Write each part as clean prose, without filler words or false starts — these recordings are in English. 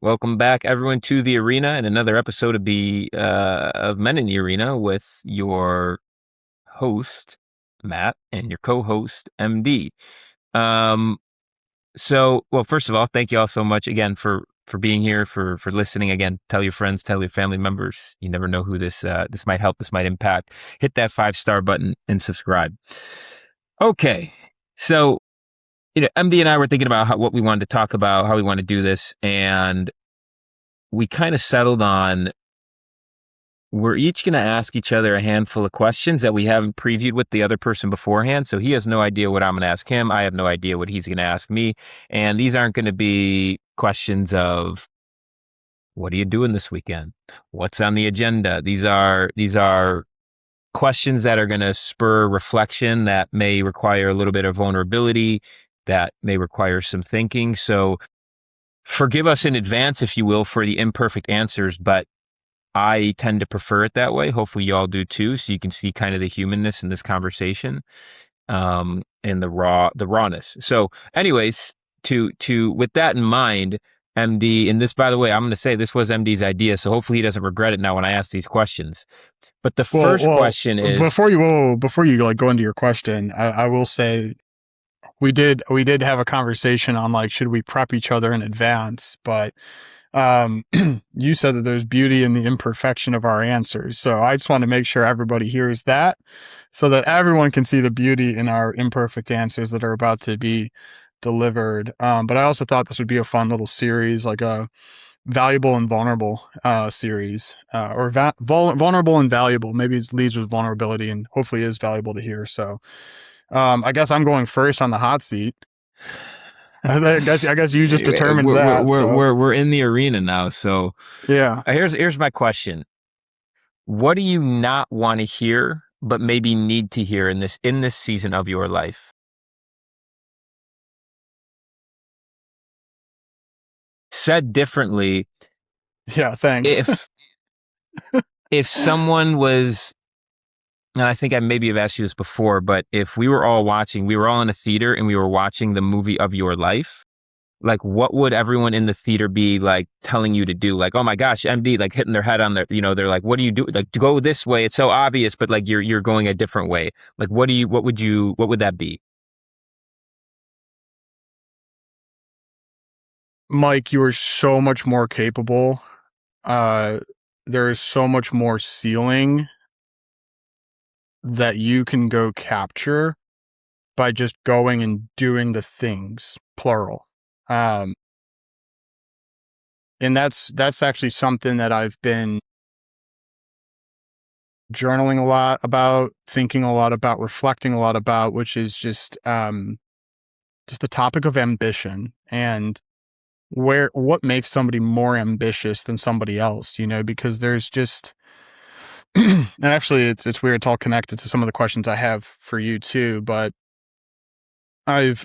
Welcome back, everyone, to the arena and another episode of Men in the Arena with your host Matt and your co-host MD. Um, well, first of all, thank you all so much again for being here, for listening. Again, tell your friends, tell your family members. You never know who this might help, this might impact. Hit that 5-star button and subscribe. Okay, so MD and I were thinking about what we wanted to talk about, how we want to do this, and we kind of settled on we're each going to ask each other a handful of questions that we haven't previewed with the other person beforehand. So he has no idea what I'm going to ask him. I have no idea what he's going to ask me. And these aren't going to be questions of, what are you doing this weekend? What's on the agenda? These are questions that are going to spur reflection, that may require a little bit of vulnerability, that may require some thinking. So forgive us in advance, if you will, for the imperfect answers, but I tend to prefer it that way. Hopefully you all do too, so you can see kind of the humanness in this conversation, and the rawness. So anyways, with that in mind, MD, and this, by the way, I'm going to say this was MD's idea, so hopefully he doesn't regret it now when I ask these questions. But the first question is, before you like go into your question, I will say we did have a conversation on like, should we prep each other in advance, but you said that there's beauty in the imperfection of our answers. So I just want to make sure everybody hears that so that everyone can see the beauty in our imperfect answers that are about to be delivered. But I also thought this would be a fun little series, like a valuable and vulnerable series, or vulnerable and valuable. Maybe it leads with vulnerability and hopefully is valuable to hear. So I guess I'm going first on the hot seat. I guess you just determined that. We're in the arena now. So yeah. Here's my question. What do you not want to hear, but maybe need to hear in this season of your life? Said differently. Yeah, thanks. If someone was, and I think I maybe have asked you this before, but if we were all in a theater and we were watching the movie of your life, like what would everyone in the theater be like telling you to do? Like, oh my gosh, MD, like hitting their head on their, they're like, what do you do? Like, to go this way. It's so obvious, but like you're going a different way. Like, what would that be? Mike, you are so much more capable. There is so much more ceiling that you can go capture by just going and doing the things, plural. And that's actually something that I've been journaling a lot about, thinking a lot about, reflecting a lot about, which is just the topic of ambition and what makes somebody more ambitious than somebody else, because there's just, and actually it's weird, it's all connected to some of the questions I have for you too, but I've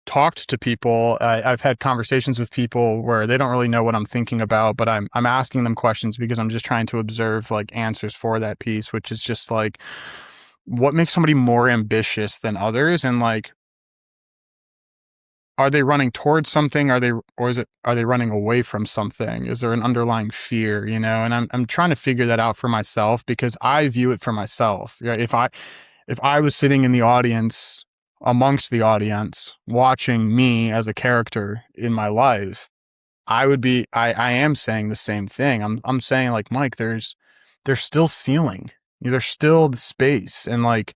talked to people, I've had conversations with people where they don't really know what I'm thinking about, but I'm asking them questions because I'm just trying to observe like answers for that piece, which is just like, what makes somebody more ambitious than others? And like, are they running towards something? Are they running away from something? Is there an underlying fear, And I'm trying to figure that out for myself because I view it for myself. If I was sitting in the audience, amongst the audience, watching me as a character in my life, I am saying the same thing. I'm saying like, Mike, there's still ceiling. There's still the space, and like,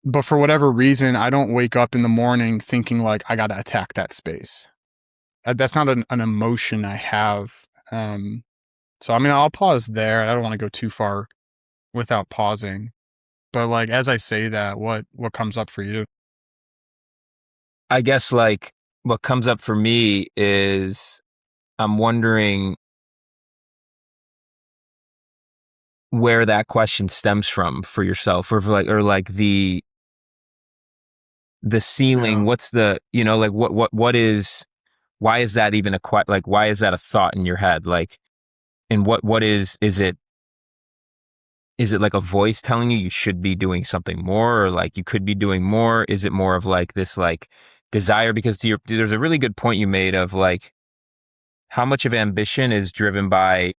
but for whatever reason, I don't wake up in the morning thinking like I got to attack that space. That's not an emotion I have. So I mean, I'll pause there. I don't want to go too far without pausing. But like, as I say that, what comes up for you? I guess like what comes up for me is I'm wondering where that question stems from for yourself, or the ceiling. Yeah. What's the, like what is, why is that even why is that a thought in your head? Like, and what is it like a voice telling you should be doing something more, or like you could be doing more? Is it more of like this like desire? Because there's a really good point you made of like, how much of ambition is driven by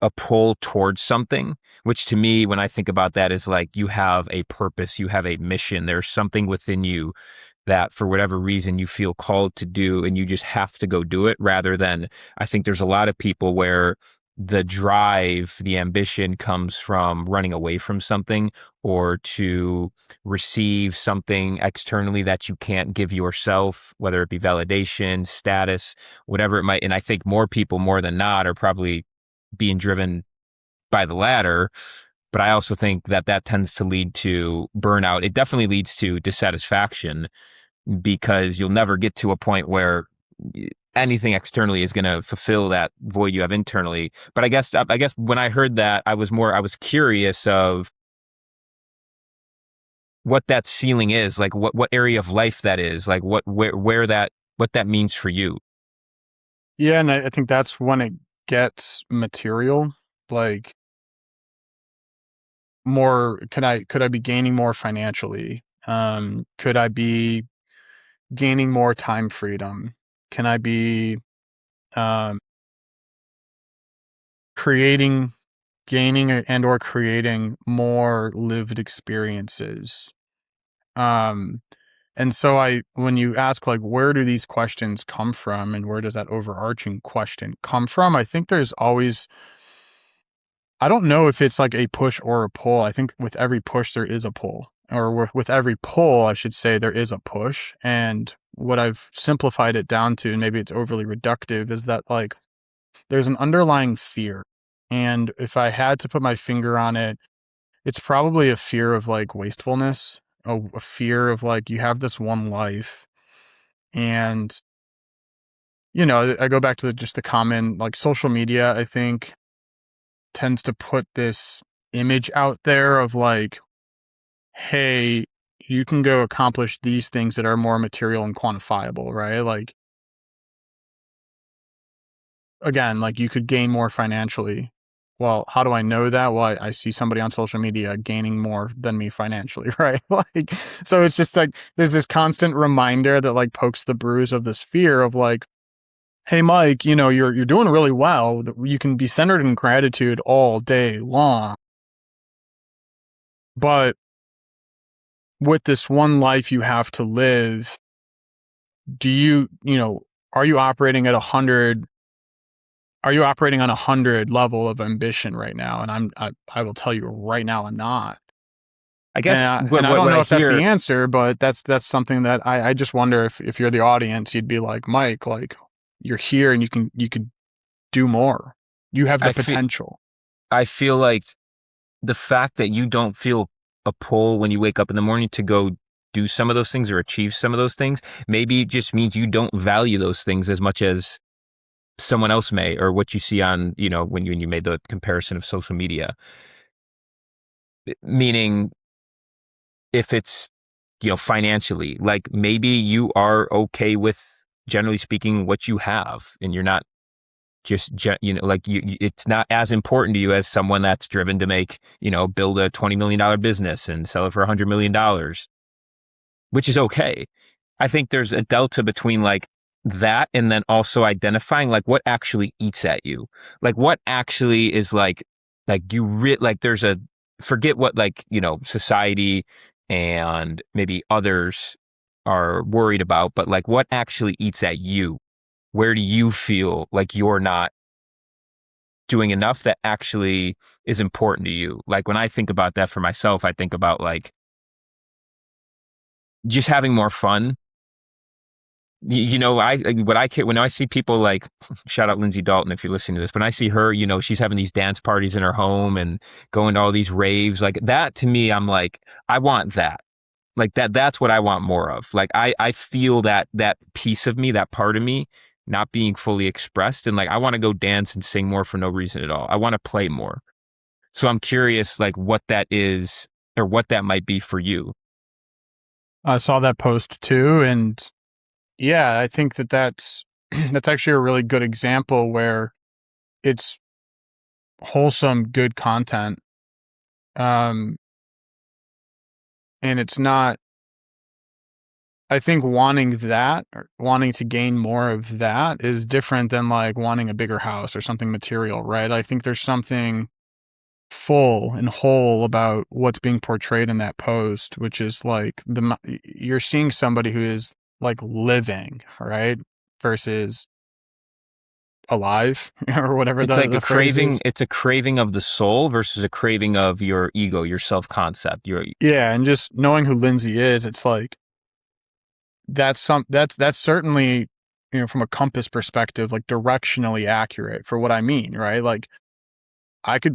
a pull towards something, which to me, when I think about that, is like you have a purpose, you have a mission, there's something within you that for whatever reason you feel called to do and you just have to go do it, rather than, I think there's a lot of people where the drive, the ambition comes from running away from something or to receive something externally that you can't give yourself, whether it be validation, status, whatever it might. And I think more people, more than not, are probably being driven by the latter. But I also think that that tends to lead to burnout. It definitely leads to dissatisfaction because you'll never get to a point where anything externally is going to fulfill that void you have internally. But I guess when I heard that, I was curious of what that ceiling is, like what area of life that is, like where that what that means for you. Yeah, and I think that's when it gets material. Like, more, could I be gaining more financially? Could I be gaining more time freedom? Can I be um creating gaining and or creating more lived experiences? Um and so I when you ask, like, where do these questions come from and where does that overarching question come from? I think there's always, I don't know if it's like a push or a pull. I think with every push, there is a pull. Or with every pull, I should say, there is a push. And what I've simplified it down to, and maybe it's overly reductive, is that, like, there's an underlying fear. And if I had to put my finger on it, it's probably a fear of, like, wastefulness, a fear of, like, you have this one life. And, I go back to just the common, like, social media, I think, tends to put this image out there of, like, hey, you can go accomplish these things that are more material and quantifiable, right? Like, again, like, you could gain more financially. Well, how do I know that? Well, I see somebody on social media gaining more than me financially, right? Like, so it's just like there's this constant reminder that, like, pokes the bruise of this fear of, like, hey, Mike, you're doing really well. You can be centered in gratitude all day long, but with this one life you have to live, do are you operating at 100? Are you operating on 100 level of ambition right now? And I will tell you right now, I'm not. I And guess I don't what know I if that's the hear, answer, but that's something that I just wonder if you're the audience, you'd be like, Mike, like, you're here and you could do more. You have the I feel potential. I feel like the fact that you don't feel a pull when you wake up in the morning to go do some of those things or achieve some of those things, maybe it just means you don't value those things as much as someone else may, or what you see on, when you made the comparison of social media. Meaning, if it's, financially, like maybe you are okay with, generally speaking, what you have, and you're not just, like it's not as important to you as someone that's driven to make, build a $20 million business and sell it for $100 million, which is okay. I think there's a delta between like that and then also identifying like what actually eats at you. Like what actually is like like there's a, forget what, like, society and maybe others are worried about, but like what actually eats at you? Where do you feel like you're not doing enough that actually is important to you? Like when I think about that for myself, I think about like just having more fun. I what I can, when I see people like, shout out Lindsay Dalton if you're listening to this, when I see her, she's having these dance parties in her home and going to all these raves, like that to me, I'm like, I want that. Like that's what I want more of. Like I feel that piece of me, that part of me not being fully expressed, and like I want to go dance and sing more for no reason at all. I want to play more. So I'm curious like what that is or what that might be for you. I saw that post too, and yeah, I think that's that's actually a really good example where it's wholesome, good content. Um, and it's not I think wanting that, or wanting to gain more of that, is different than like wanting a bigger house or something material, right? I think there's something full and whole about what's being portrayed in that post, which is like you're seeing somebody who is like living, right? Versus alive or whatever It's like a the phrase craving. is. It's a craving of the soul versus a craving of your ego, your self-concept. Your Yeah. And just knowing who Lindsay is, it's like, that's certainly, from a compass perspective, like directionally accurate for what I mean, right? Like that's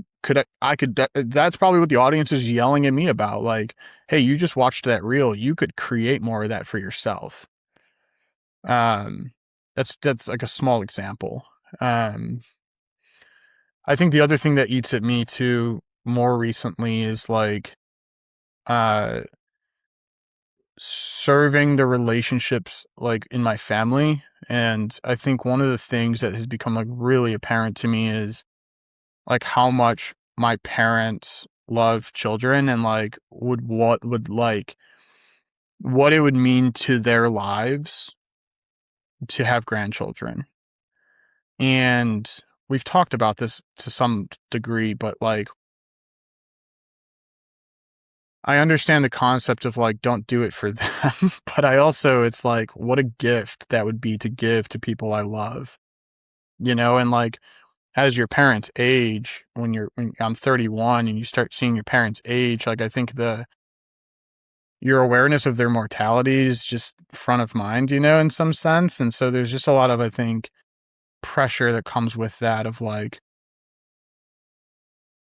probably what the audience is yelling at me about. Like, hey, you just watched that reel. You could create more of that for yourself. Um, that's like a small example. Um, I think the other thing that eats at me too more recently is like, uh, serving the relationships like in my family. And I think one of the things that has become like really apparent to me is like how much my parents love children, and like what it would mean to their lives to have grandchildren. And we've talked about this to some degree, but like I understand the concept of like don't do it for them, but I also, it's like what a gift that would be to give to people I love. And like as your parents age, when I'm 31 and you start seeing your parents age, like I think your awareness of their mortality is just front of mind, in some sense. And so there's just a lot of, I think, pressure that comes with that of like,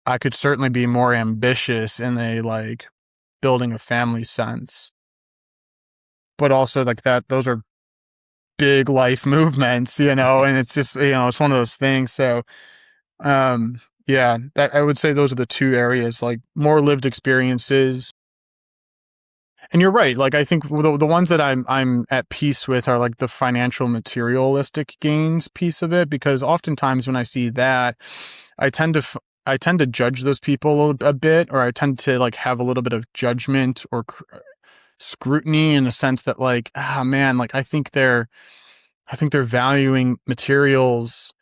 I could certainly be more ambitious in a like building a family sense, but also like those are big life movements, and it's just, it's one of those things. So, yeah, I would say those are the two areas, like more lived experiences. And you're right. Like I think the ones that I'm at peace with are like the financial materialistic gains piece of it, because oftentimes when I see that, I tend to I tend to judge those people a bit, or I tend to like have a little bit of judgment or scrutiny in a sense that like, man, like I think they're valuing materials,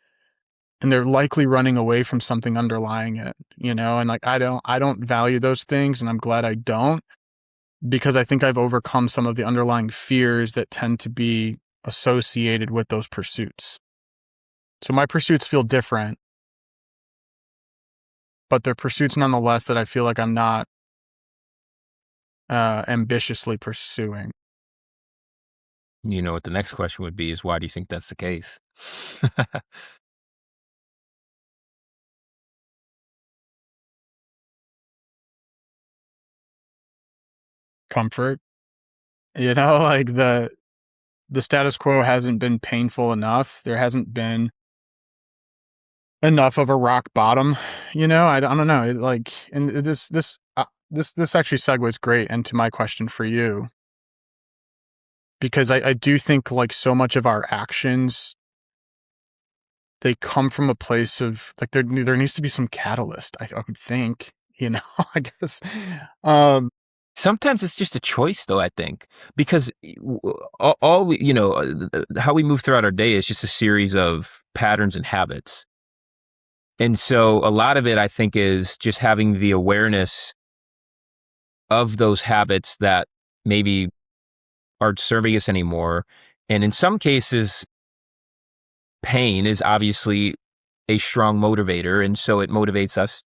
and they're likely running away from something underlying it, and like I don't value those things, and I'm glad I don't, because I think I've overcome some of the underlying fears that tend to be associated with those pursuits. So my pursuits feel different, but they're pursuits nonetheless that I feel like I'm not ambitiously pursuing. You know what the next question would be is why do you think that's the case? Comfort, like the status quo hasn't been painful enough. There hasn't been enough of a rock bottom. I don't know. Like, and this actually segues great into my question for you, because I do think like so much of our actions, they come from a place of like there needs to be some catalyst. I would think, I guess. Um, Sometimes it's just a choice, though, I think, because all we, how we move throughout our day is just a series of patterns and habits. And so a lot of it, I think, is just having the awareness of those habits that maybe aren't serving us anymore. And in some cases, pain is obviously a strong motivator. And so it motivates us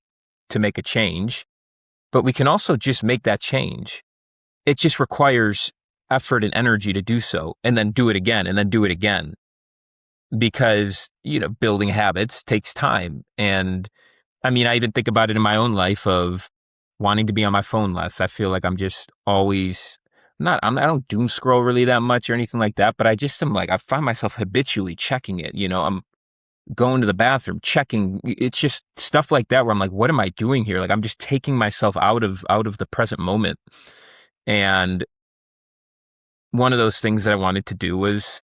to make a change. But we can also just make that change. It just requires effort and energy to do so, and then do it again, and then do it again. Because, building habits takes time. And I mean, I even think about it in my own life of wanting to be on my phone less. I feel like I'm just always I don't doom scroll really that much or anything like that, but I just am like, I find myself habitually checking it. I'm going to the bathroom, checking. It's just stuff like that where I'm like, what am I doing here? Like, I'm just taking myself out of the present moment. And one of those things that I wanted to do was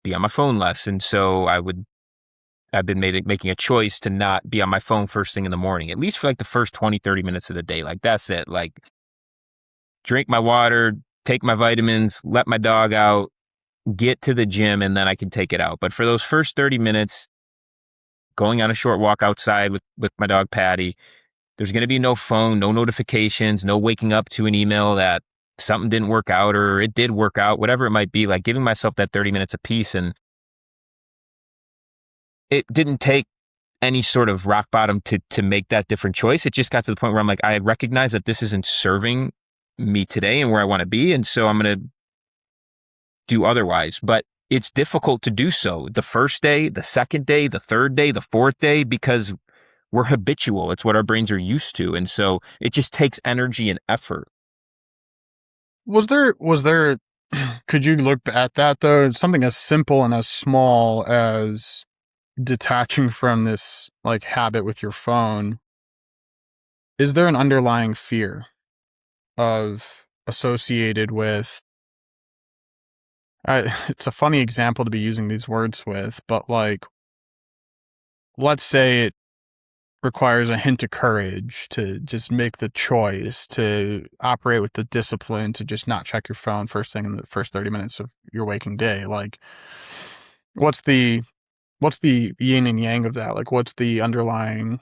be on my phone less. And so I've been making a choice to not be on my phone first thing in the morning, at least for like the first 20, 30 minutes of the day. Like that's it. Like drink my water, take my vitamins, let my dog out, get to the gym, and then I can take it out. But for those first 30 minutes, going on a short walk outside with my dog Patty, there's going to be no phone, no notifications, no waking up to an email that something didn't work out or it did work out, whatever it might be, like giving myself that 30 minutes a piece. And it didn't take any sort of rock bottom to make that different choice. It just got to the point where I'm like, I recognize that this isn't serving me today and where I want to be. And so I'm going to do otherwise. But it's difficult to do so the first day, the second day, the third day, the fourth day, because we're habitual. It's what our brains are used to. And so it just takes energy and effort. Was there, could you look at that though? Something as simple and as small as detaching from this like habit with your phone. Is there an underlying fear of associated with, it's a funny example to be using these words with, but like, let's say it requires a hint of courage to just make the choice to operate with the discipline to just not check your phone first thing in the first 30 minutes of your waking day. Like, what's the yin and yang of that? Like, what's the underlying,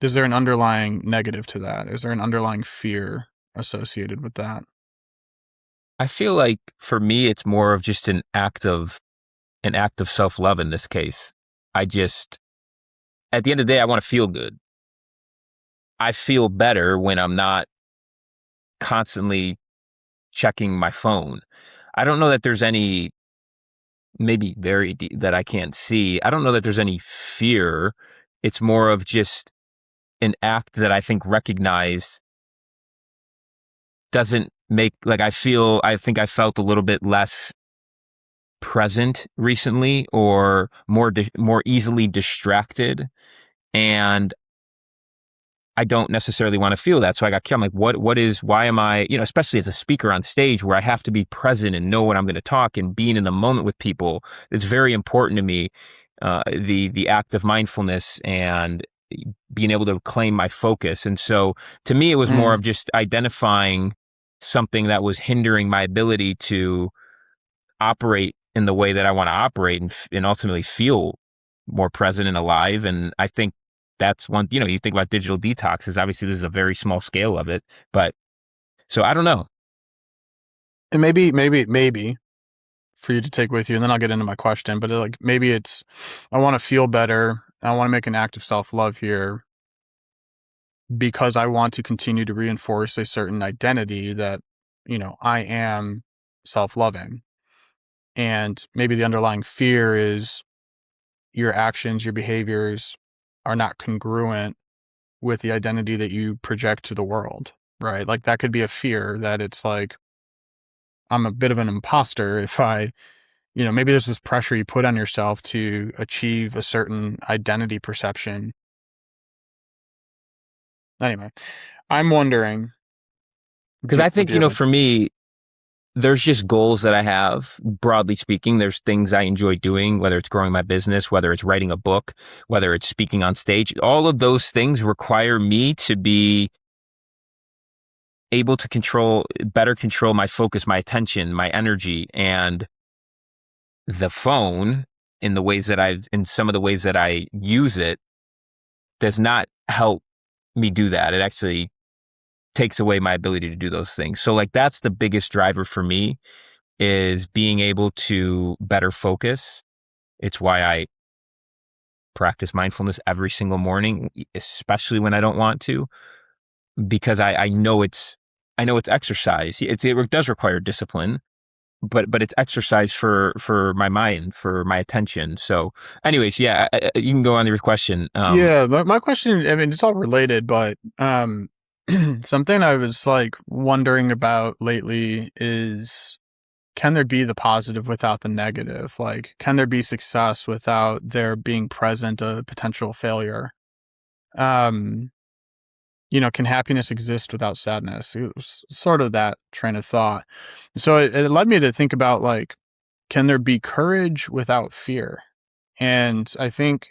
is there an underlying negative to that? Is there an underlying fear associated with that? I feel like for me, it's more of just an act of self-love in this case. I just, at the end of the day, I want to feel good. I feel better when I'm not constantly checking my phone. I don't know that there's any, maybe very deep, that I can't see. I don't know that there's any fear. It's more of just an act that I think recognize doesn't make, like, I think I felt a little bit less present recently, or more easily distracted, and I don't necessarily want to feel that. So I got curious. I'm like, why am I, especially as a speaker on stage where I have to be present and know when I'm going to talk and being in the moment with people. It's very important to me, the act of mindfulness and being able to claim my focus. And so to me, it was more of just identifying something that was hindering my ability to operate in the way that I want to operate and ultimately feel more present and alive. And I think that's one, you think about digital detoxes. Obviously, this is a very small scale of it, but so I don't know. And maybe for you to take with you, and then I'll get into my question, but like, maybe it's, I want to feel better. I want to make an act of self-love here because I want to continue to reinforce a certain identity that, I am self-loving. And maybe the underlying fear is your actions, your behaviors are not congruent with the identity that you project to the world, right? Like that could be a fear that it's like, I'm a bit of an imposter if I, maybe there's this pressure you put on yourself to achieve a certain identity perception. Anyway, I'm wondering. Because I think, for me, there's just goals that I have, broadly speaking. There's things I enjoy doing, whether it's growing my business, whether it's writing a book, whether it's speaking on stage. All of those things require me to be able to better control my focus, my attention, my energy, and the phone in some of the ways that I use it does not help me do that. It actually takes away my ability to do those things. So like that's the biggest driver for me, is being able to better focus. It's why I practice mindfulness every single morning, especially when I don't want to, because I know it's exercise. It does require discipline, but it's exercise for my mind, for my attention. So anyways, yeah, you can go on to your question. Yeah, but my question, I mean, it's all related, but something I was like wondering about lately is, can there be the positive without the negative? Like, can there be success without there being present a potential failure? Can happiness exist without sadness? It was sort of that train of thought. So it led me to think about like, can there be courage without fear? And I think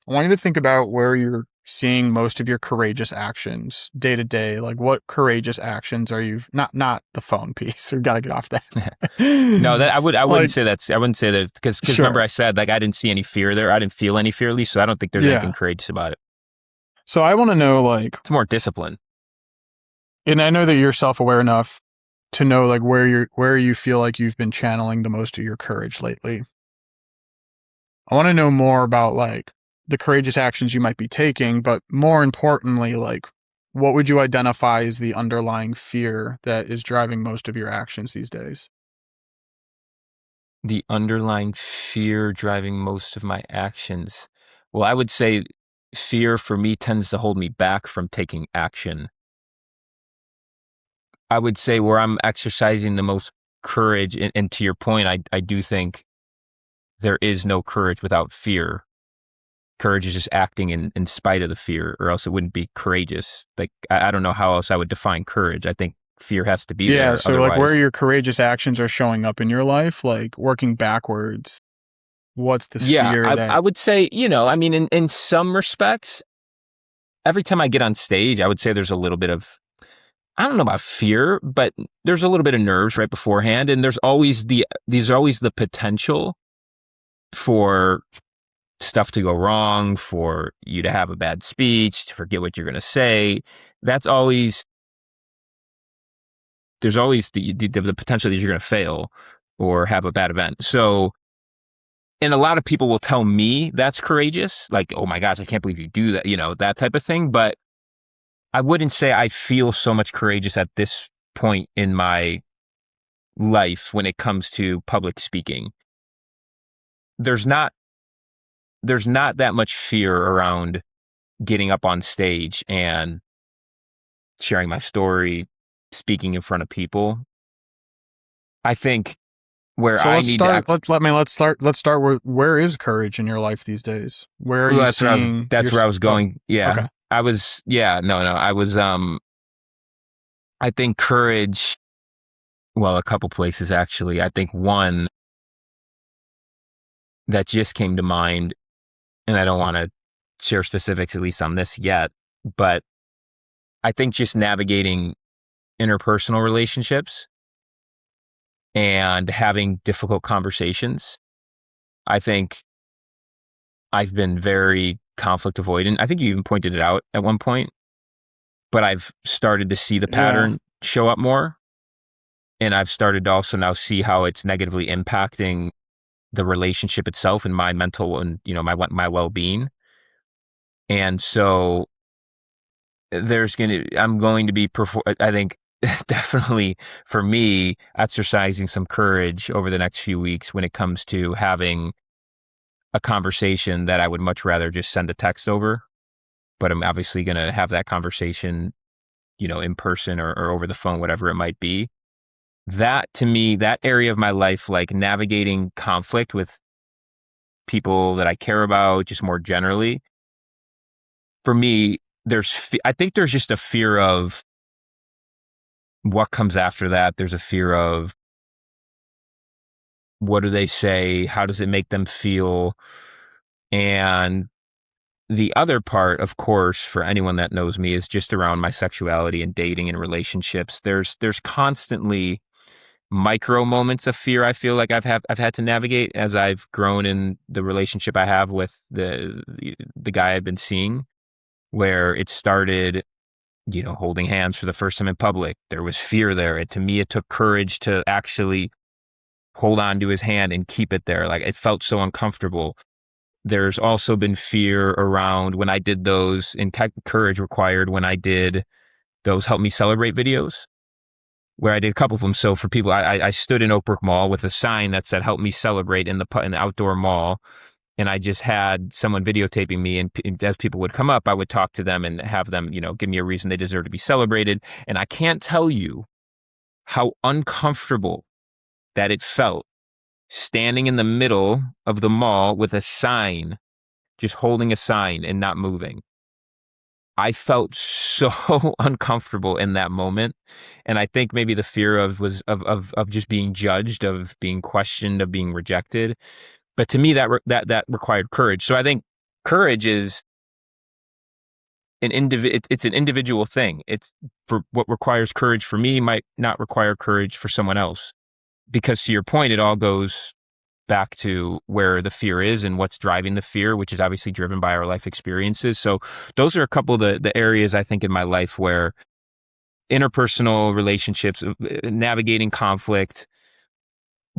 I want you to think about where you're seeing most of your courageous actions day to day? Like, what courageous actions are you not the phone piece? We got to get off that. No, that I wouldn't Like, say that's, I wouldn't say that, because remember sure. I said, like, I didn't see any fear there. I didn't feel any fear, at least. So I don't think there's anything Yeah. courageous about it. So I want to know, like, It's more discipline. and I know that you're self-aware enough to know like where you feel like you've been channeling the most of your courage lately. I want to know more about like the courageous actions you might be taking, but more importantly, like what would you identify as the underlying fear that is driving most of your actions these days? The underlying fear driving most of my actions. Well, I would say fear for me tends to hold me back from taking action. I would say where I'm exercising the most courage, and to your point, I do think there is no courage without fear. Courage is just acting in spite of the fear, or else it wouldn't be courageous. Like, I don't know how else I would define courage. I think fear has to be Yeah, there. so like where Otherwise, your courageous actions are showing up in your life, like working backwards, what's the yeah, fear I that would say, I mean, in some respects, every time I get on stage, I would say there's a little bit of, I don't know about fear, but there's a little bit of nerves right beforehand. And there's always the potential for stuff to go wrong, for you to have a bad speech, to forget what you're going to say. That's always, there's always the potential that you're going to fail or have a bad event. So, and a lot of people will tell me that's courageous, like, oh my gosh, I can't believe you do that, that type of thing. But I wouldn't say I feel so much courageous at this point in my life when it comes to public speaking. There's not there's not that much fear around getting up on stage and sharing my story, speaking in front of people. I think where so I let's need to start let's start with where is courage in your life these days? Where are well, you seeing your that's where I was oh, going. Yeah. okay. No, I was I think courage, well, a couple places actually. I think one that just came to mind, and I don't want to share specifics, at least on this yet, but I think just navigating interpersonal relationships and having difficult conversations. I think I've been very conflict avoidant. I think you even pointed it out at one point, but I've started to see the Yeah. pattern show up more. And I've started to also now see how it's negatively impacting the relationship itself and my mental and, my well-being. And so I'm going to be, I think, definitely for me, exercising some courage over the next few weeks when it comes to having a conversation that I would much rather just send a text over. But I'm obviously going to have that conversation, in person or over the phone, whatever it might be. That to me, that area of my life, like navigating conflict with people that I care about, just more generally, for me, I think there's just a fear of what comes after that. There's a fear of what do they say? How does it make them feel? And the other part, of course, for anyone that knows me, is just around my sexuality and dating and relationships. There's constantly micro moments of fear I feel like I've had to navigate as I've grown in the relationship I have with the guy I've been seeing, where it started, holding hands for the first time in public. There was fear there. To me, it took courage to actually hold on to his hand and keep it there. Like, it felt so uncomfortable. There's also been fear around when I did those, and courage required when I did those Help Me Celebrate videos, where I did a couple of them. So for people, I stood in Oak Brook Mall with a sign that said "Help Me Celebrate" in the outdoor mall, and I just had someone videotaping me. And as people would come up, I would talk to them and have them, give me a reason they deserve to be celebrated. And I can't tell you how uncomfortable that it felt standing in the middle of the mall with a sign, just holding a sign and not moving. I felt so uncomfortable in that moment. And I think maybe the fear of just being judged, of being questioned, of being rejected. But to me, that required courage. So I think courage is it's an individual thing. It's for what requires courage for me might not require courage for someone else. Because to your point, it all goes back to where the fear is and what's driving the fear, which is obviously driven by our life experiences. So those are a couple of the areas I think in my life where interpersonal relationships, navigating conflict,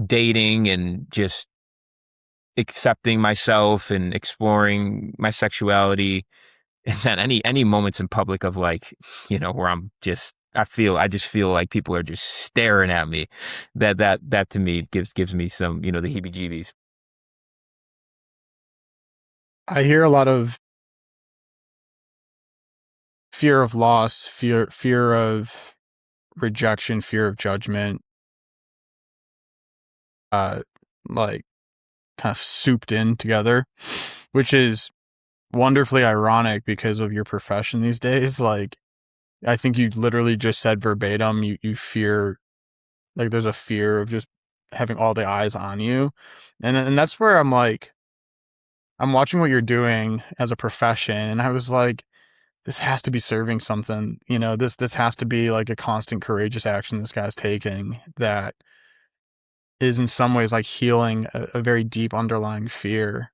dating, and just accepting myself and exploring my sexuality, and then any moments in public of like, where I just feel like people are just staring at me. That to me gives me some, the heebie-jeebies. I hear a lot of fear of loss, fear of rejection, fear of judgment, like kind of souped in together, which is wonderfully ironic because of your profession these days. Like, I think you literally just said verbatim, you fear, like, there's a fear of just having all the eyes on you. And that's where I'm like, I'm watching what you're doing as a profession, and I was like, this has to be serving something. This has to be like a constant courageous action this guy's taking that is in some ways like healing a very deep underlying fear.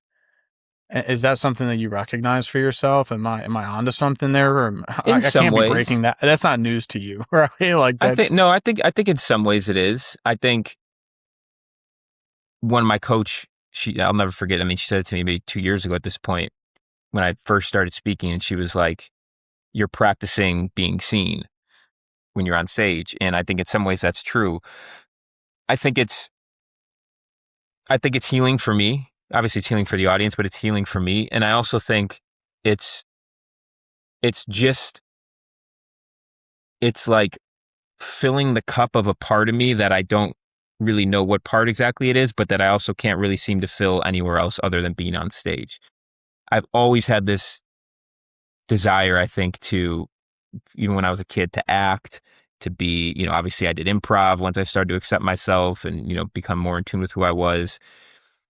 Is that something that you recognize for yourself? Am I onto something there? Or In I some can't be ways, breaking that. That's not news to you, right? Like, I think that's no, I think in some ways it is. I think when my coach, I'll never forget. I mean, she said it to me maybe 2 years ago at this point when I first started speaking, and she was like, "You're practicing being seen when you're on stage," and I think in some ways that's true. I think it's I think it's healing for me. Obviously, it's healing for the audience, but it's healing for me. And I also think it's it's just it's like filling the cup of a part of me that I don't really know what part exactly it is, but that I also can't really seem to fill anywhere else other than being on stage. I've always had this desire, I think, to, even when I was a kid, to act, to be, obviously I did improv once I started to accept myself and, become more in tune with who I was.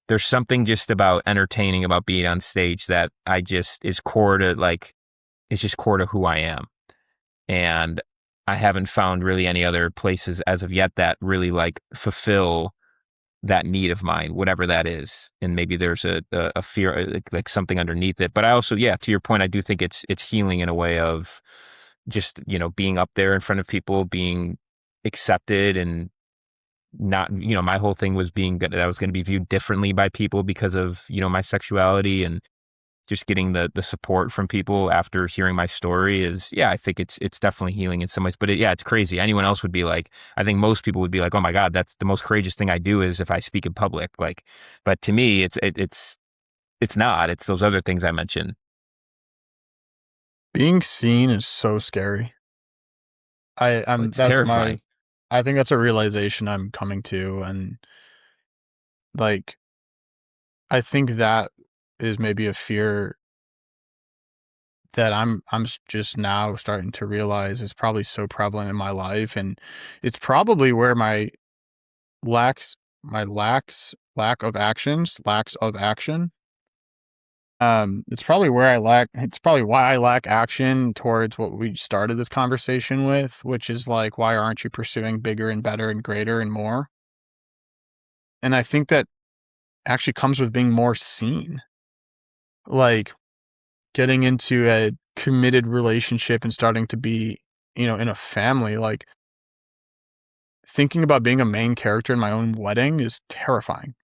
There's something just about entertaining, about being on stage that I just is core to like, it's just core to who I am. And I haven't found really any other places as of yet that really like fulfill that need of mine, whatever that is. And maybe there's a fear, like something underneath it. But I also, yeah, to your point, I do think it's healing in a way of just, being up there in front of people, being accepted, and not, my whole thing was being that I was going to be viewed differently by people because of, my sexuality, and just getting the support from people after hearing my story is, yeah, I think it's definitely healing in some ways. But yeah, it's crazy. Anyone else would be like, I think most people would be like, oh my God, that's the most courageous thing I do is if I speak in public. Like, but to me, it's not. It's those other things I mentioned. being seen is so scary. I'm It's that's my terrifying. I think that's a realization I'm coming to, and like, I think that is maybe a fear that I'm just now starting to realize is probably so prevalent in my life, and it's probably where lacks lacks of action. It's probably where I lack. It's probably why I lack action towards what we started this conversation with, which is like, why aren't you pursuing bigger and better and greater and more? And I think that actually comes with being more seen, like getting into a committed relationship and starting to be, in a family. Like, thinking about being a main character in my own wedding is terrifying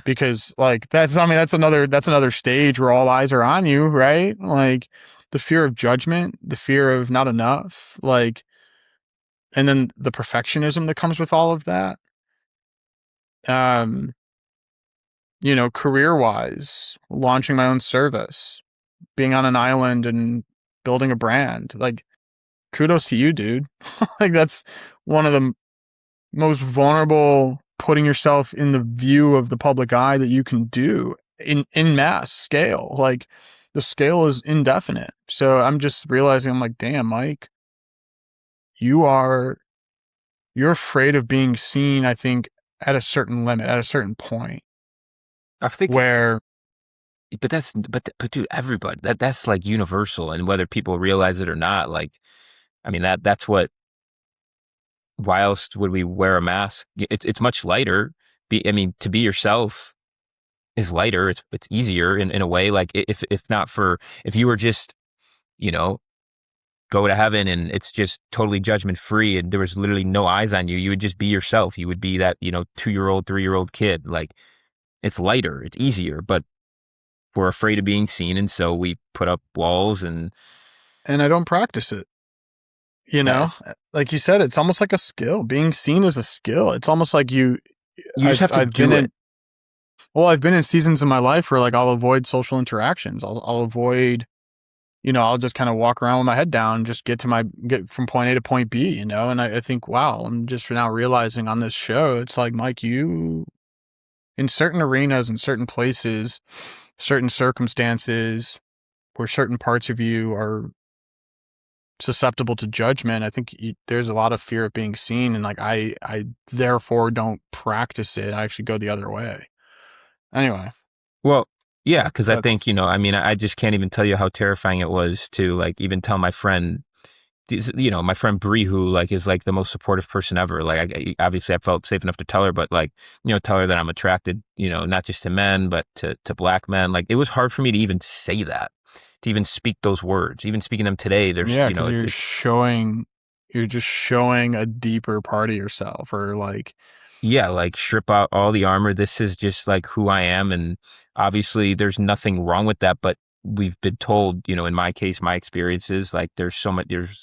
because like that's another stage where all eyes are on you, right? Like, the fear of judgment, the fear of not enough, like, and then the perfectionism that comes with all of that. Um, career wise, launching my own service, being on an island and building a brand. Like, kudos to you, dude. Like, that's one of the most vulnerable, putting yourself in the view of the public eye that you can do in mass scale. Like, the scale is indefinite. So I'm just realizing, I'm like, damn, Mike, you are you're afraid of being seen, I think, at a certain limit, at a certain point I think where but dude, everybody, that's like universal, and whether people realize it or not, like, I mean, that's what, why else would we wear a mask? It's much lighter. I mean, to be yourself is lighter. It's easier in a way. Like, if not for, if you were just, you know, go to heaven and it's just totally judgment free and there was literally no eyes on you, you would just be yourself. You would be that, 2-year old, 3-year old kid. Like, it's lighter, it's easier, but we're afraid of being seen, and so we put up walls, and And I don't practice it. that's, Like you said, it's almost like a skill. Being seen is a skill. It's almost like you just have to I've been do it. I've been in seasons of my life where like I'll avoid social interactions. I'll avoid, I'll just kind of walk around with my head down, just get from point A to point B, and I think, wow, I'm just now realizing on this show, it's like, Mike, you, in certain arenas, in certain places, certain circumstances where certain parts of you are susceptible to judgment, I think there's a lot of fear of being seen. And like, I therefore don't practice it. I actually go the other way. Anyway, Well, yeah, because I that's, think, I mean, I just can't even tell you how terrifying it was to like even tell my friend, my friend Bree, who like is like the most supportive person ever. Like, obviously I felt safe enough to tell her, but like, tell her that I'm attracted, not just to men, but to black men. Like, it was hard for me to even say that, to even speak those words. Even speaking them today, there's, yeah, because you're just showing a deeper part of yourself, or like, yeah, like, strip out all the armor. This is just like who I am. And obviously there's nothing wrong with that, but we've been told, in my case, my experiences, like, there's a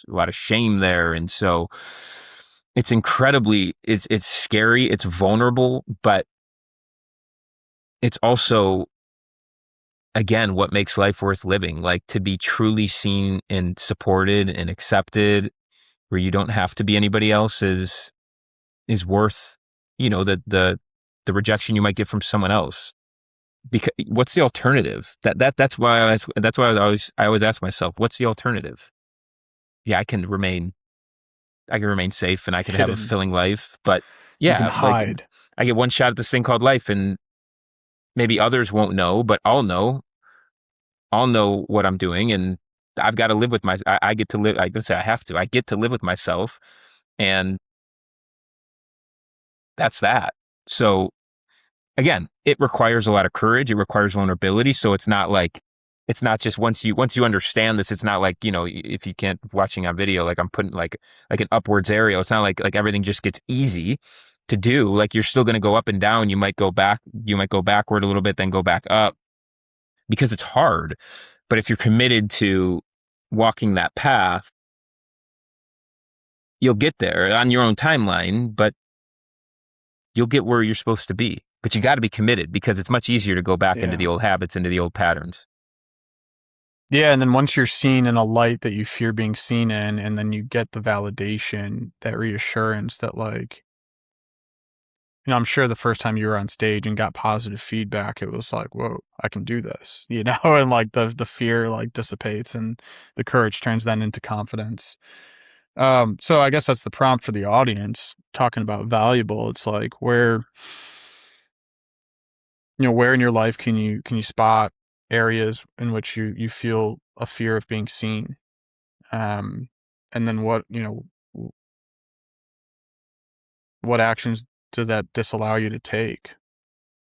lot of shame there. And so it's scary, it's vulnerable, but it's also, again, what makes life worth living. Like, to be truly seen and supported and accepted, where you don't have to be anybody else, is worth, the rejection you might get from someone else. Because what's the alternative? That's why I always ask myself, what's the alternative? Yeah, I can remain safe and I can have a hidden. fulfilling life, but You can yeah, like, hide. I get one shot at this thing called life, and maybe others won't know, but I'll know. I'll know what I'm doing, and I've got to live with I get to live. I don't say I have to. I get to live with myself, and that's that. So, again, it requires a lot of courage. It requires vulnerability. So it's not just once you understand this, it's not like, if you can't watching on video, like I'm putting like an upwards arrow. It's not like everything just gets easy to do. Like, you're still going to go up and down. You might go backward a little bit, then go back up, because it's hard. But if you're committed to walking that path, you'll get there on your own timeline, but you'll get where you're supposed to be. But you got to be committed, because it's much easier to go back into Yeah. the old habits, into the old patterns. Yeah, and then once you're seen in a light that you fear being seen in, and then you get the validation, that reassurance that, like, I'm sure the first time you were on stage and got positive feedback, it was like, whoa, I can do this, and like the fear like dissipates and the courage turns then into confidence. So I guess that's the prompt for the audience, talking about valuable. It's like, where in your life can you spot areas in which you feel a fear of being seen? Um, and then what actions does that disallow you to take?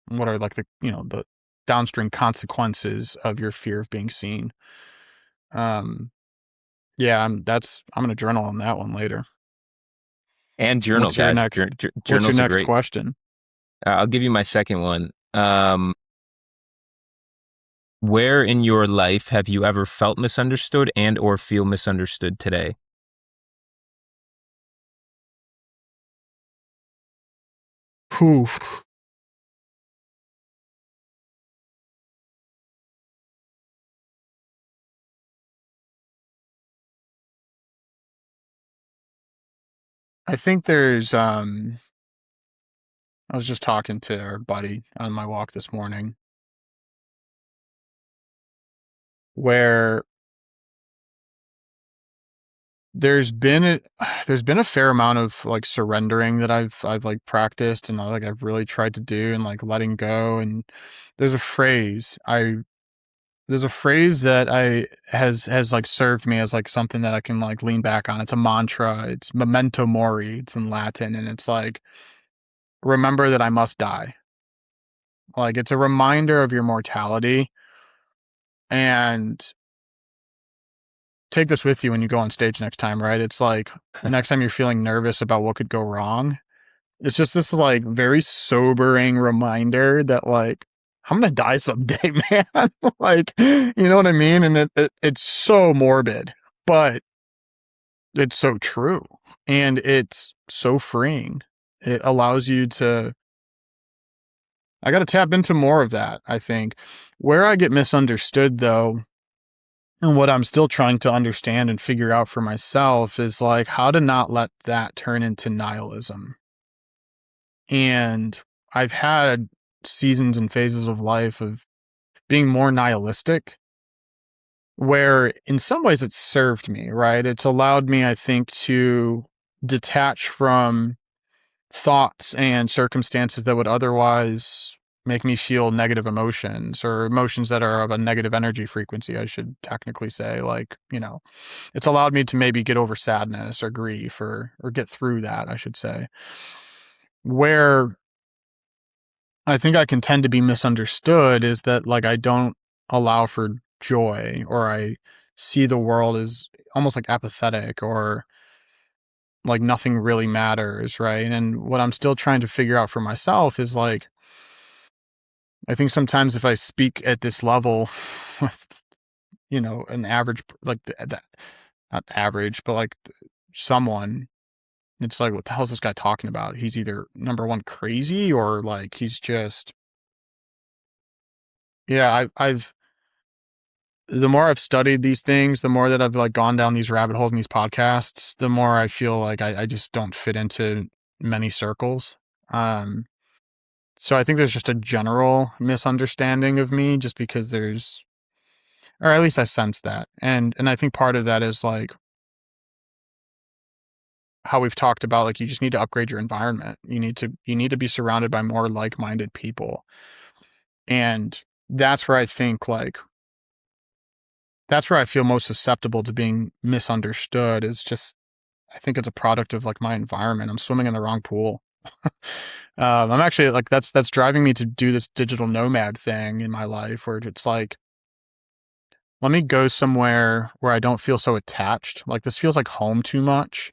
What are like the downstream consequences of your fear of being seen? Um, yeah, I'm gonna journal on that one later. And journal, What's your guys. next what's your Journals are next great. question? I'll give you my second one. Where in your life have you ever felt misunderstood and or feel misunderstood today? Whew. I think I was just talking to our buddy on my walk this morning, where there's been a there's been a fair amount of like surrendering that I've like practiced, and like I've really tried to do, and like letting go. And there's a phrase there's a phrase that I has like served me as like something that I can like lean back on. It's a mantra. It's memento mori. It's in Latin, and it's like remember that I must die. Like it's a reminder of your mortality, and take this with you when you go on stage next time, right? It's like next time you're feeling nervous about what could go wrong, it's just this like very sobering reminder that like I'm gonna die someday, man. Like, you know what I mean? And it's so morbid, but it's so true. And it's so freeing. It allows you to, I got to tap into more of that, I think. Where I get misunderstood, though, and what I'm still trying to understand and figure out for myself is like how to not let that turn into nihilism. And I've had seasons and phases of life of being more nihilistic, where in some ways it's served me, right? It's allowed me, I think, to detach from thoughts and circumstances that would otherwise make me feel negative emotions or emotions that are of a negative energy frequency, I should technically say. Like, you know, it's allowed me to maybe get over sadness or grief or get through that, I should say. Where I think I can tend to be misunderstood is that like I don't allow for joy, or I see the world as almost like apathetic, or like nothing really matters, right? And what I'm still trying to figure out for myself is like I think sometimes if I speak at this level with, you know, an average, like that, not average, but like someone, it's like, what the hell is this guy talking about? He's either number one crazy, or like he's just, yeah, I've, the more I've studied these things, the more that I've like gone down these rabbit holes in these podcasts, the more I feel like I just don't fit into many circles. Um, so I think there's just a general misunderstanding of me just because there's, or at least I sense that. And I think part of that is like how we've talked about, like you just need to upgrade your environment. You need to be surrounded by more like-minded people. And that's where I think like that's where I feel most susceptible to being misunderstood, is just I think it's a product of like my environment. I'm swimming in the wrong pool. I'm actually like that's driving me to do this digital nomad thing in my life, where it's like let me go somewhere where I don't feel so attached. Like this feels like home too much.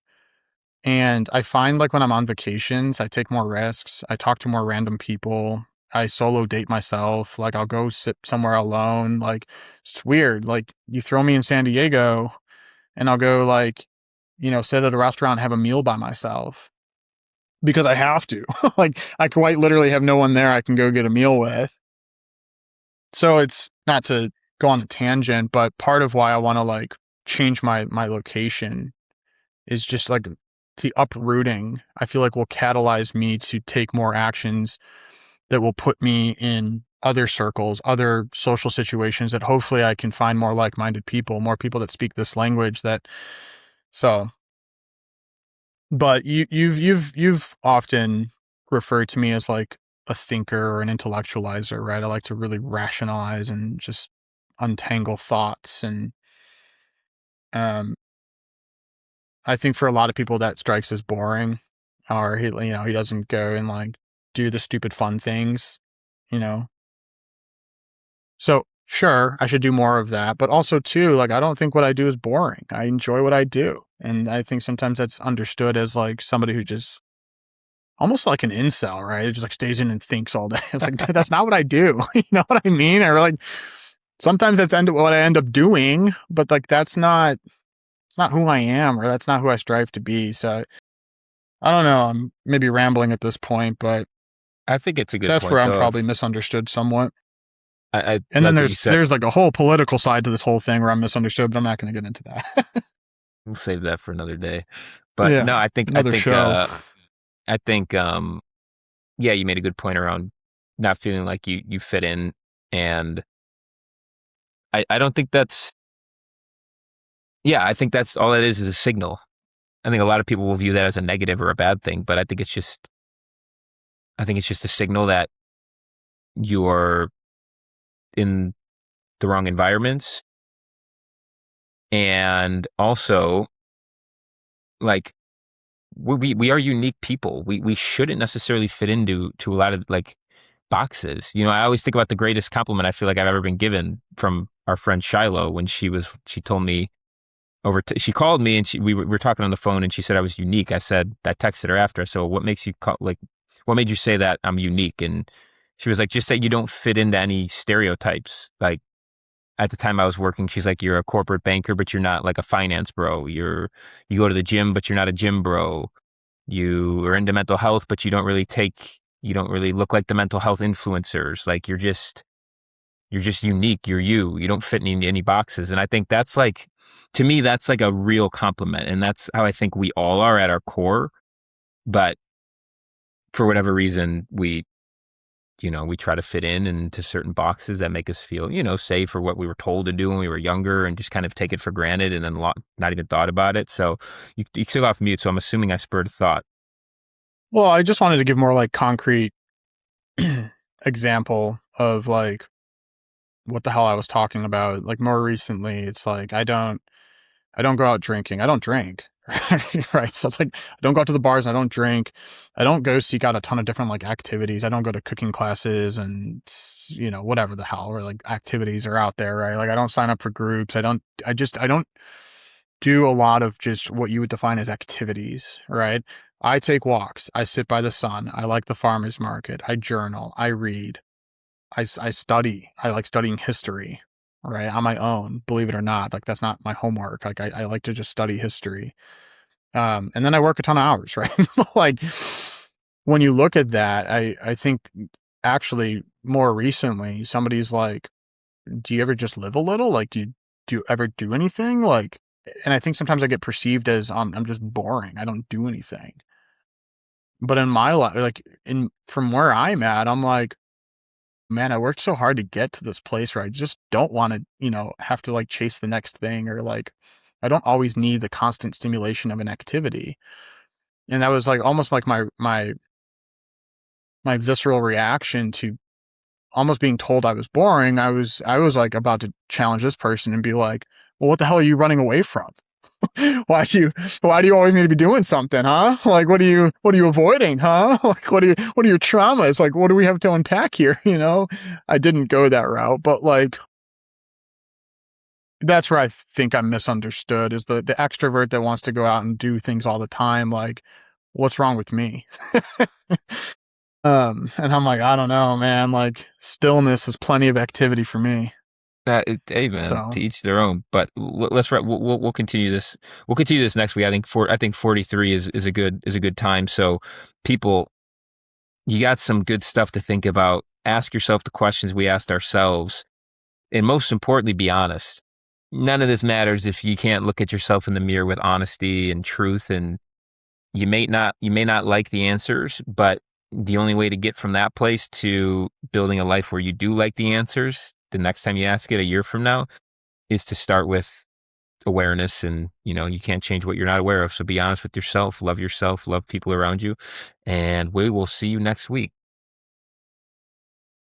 And I find like when I'm on vacations, I take more risks. I talk to more random people. I solo date myself. Like I'll go sit somewhere alone. Like it's weird. Like you throw me in San Diego and I'll go like, you know, sit at a restaurant and have a meal by myself because I have to. Like I quite literally have no one there I can go get a meal with. So it's not to go on a tangent, but part of why I want to like change my location is just like the uprooting, I feel like will catalyze me to take more actions that will put me in other circles, other social situations that hopefully I can find more like-minded people, more people that speak this language that so but you've often referred to me as like a thinker or an intellectualizer, right? I like to really rationalize and just untangle thoughts, and um I think for a lot of people that strikes as boring, or he, you know, he doesn't go and like do the stupid fun things, you know. So sure, I should do more of that, but also too, like I don't think what I do is boring. I enjoy what I do, and I think sometimes that's understood as like somebody who just almost like an incel, right? It just like stays in and thinks all day. It's like that's not what I do. You know what I mean? Or like sometimes that's what I end up doing, but like that's not it's not who I am, or that's not who I strive to be. So I don't know. I'm maybe rambling at this point, but I think it's a good that's where point I'm though. probably misunderstood somewhat. I And then like what you said. there's like a whole political side to this whole thing where I'm misunderstood, but I'm not going to get into that. We'll save that for another day. But Yeah, no, I think another show. I think yeah, you made a good point around not feeling like you fit in, and I don't think that's yeah, I think that's all it is a signal. I think a lot of people will view that as a negative or a bad thing, but I think it's just a signal that you're in the wrong environments, and also like we are unique people. We shouldn't necessarily fit into a lot of like boxes. You know, I always think about the greatest compliment I feel like I've ever been given from our friend Shiloh when she told me she called me and we were talking on the phone and she said I was unique. I texted her after. I said, well, what makes you call, like, what made you say that I'm unique? And she was like, just that you don't fit into any stereotypes. Like at the time I was working, she's like, you're a corporate banker, but you're not like a finance bro. You go to the gym, but you're not a gym bro. You are into mental health, but you don't really look like the mental health influencers. Like you're just unique. You're you. You don't fit in any boxes. And I think that's like, to me, that's like a real compliment. And that's how I think we all are at our core. But for whatever reason, we try to fit into certain boxes that make us feel, safe or what we were told to do when we were younger and just kind of take it for granted and then not even thought about it. So you took off mute. So I'm assuming I spurred a thought. Well, I just wanted to give more like concrete example of like what the hell I was talking about. Like more recently, it's like I don't go out drinking. I don't drink. Right. So it's like I don't go out to the bars and I don't drink. I don't go seek out a ton of different like activities. I don't go to cooking classes and whatever the hell or like activities are out there, right? Like I don't sign up for groups. I don't do a lot of just what you would define as activities, right? I take walks. I sit by the sun. I like the farmer's market. I journal. I read. I study. I like studying history, right? On my own, believe it or not. Like that's not my homework. Like I like to just study history. And then I work a ton of hours, right? Like when you look at that, I think actually more recently, somebody's like, do you ever just live a little? Like, do you ever do anything? Like, and I think sometimes I get perceived as I'm just boring. I don't do anything. But in my life, like from where I'm at, I'm like, man, I worked so hard to get to this place where I just don't want to, have to like chase the next thing or like, I don't always need the constant stimulation of an activity. And that was like almost like my visceral reaction to almost being told I was boring. I was like about to challenge this person and be like, well, what the hell are you running away from? Why do you always need to be doing something, huh? Like what are you avoiding, huh? Like what are your traumas? Like what do we have to unpack here, I didn't go that route, but like that's where I think I'm misunderstood is the extrovert that wants to go out and do things all the time. Like, what's wrong with me? And I'm like, I don't know, man. Like, stillness is plenty of activity for me. Hey man, So, to each their own. But let's we'll continue this. We'll continue this next week. I think 43 is a good time. So people, you got some good stuff to think about. Ask yourself the questions we asked ourselves, and most importantly, be honest. None of this matters if you can't look at yourself in the mirror with honesty and truth. And you may not like the answers, but the only way to get from that place to building a life where you do like the answers the next time you ask it a year from now is to start with awareness. And you can't change what you're not aware of, so be honest with yourself, love people around you, and we will see you next week.